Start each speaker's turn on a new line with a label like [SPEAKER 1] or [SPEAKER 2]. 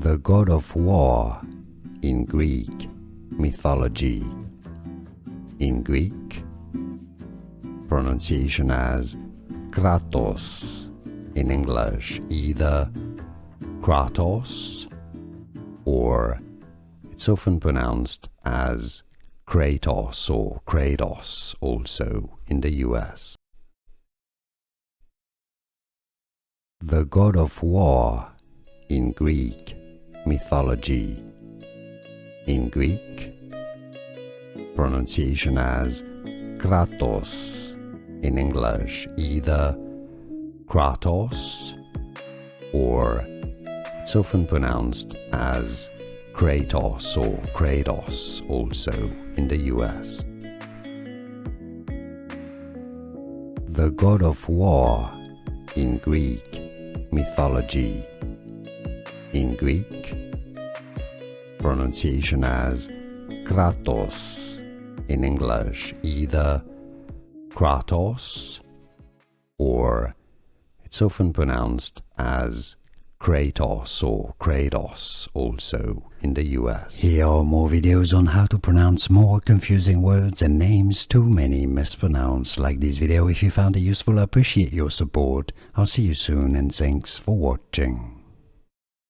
[SPEAKER 1] the god of war in Greek mythology. In Greek, pronunciation as Kratos. In English, either Kratos or it's often pronounced as Kratos or Kratos also in the US. The god of war in Greek mythology. In Greek, pronunciation as Kratos. In English, either Kratos or it's often pronounced as Kratos or Kratos also in the US. The god of war in Greek mythology. In Greek, pronunciation as Kratos. In English, either Kratos or it's often pronounced as Kratos or Kratos also in the US. Here are more videos on how to pronounce more confusing words and names too many mispronounced. Like this video if you found it useful. I appreciate your support. I'll see you soon and thanks for watching.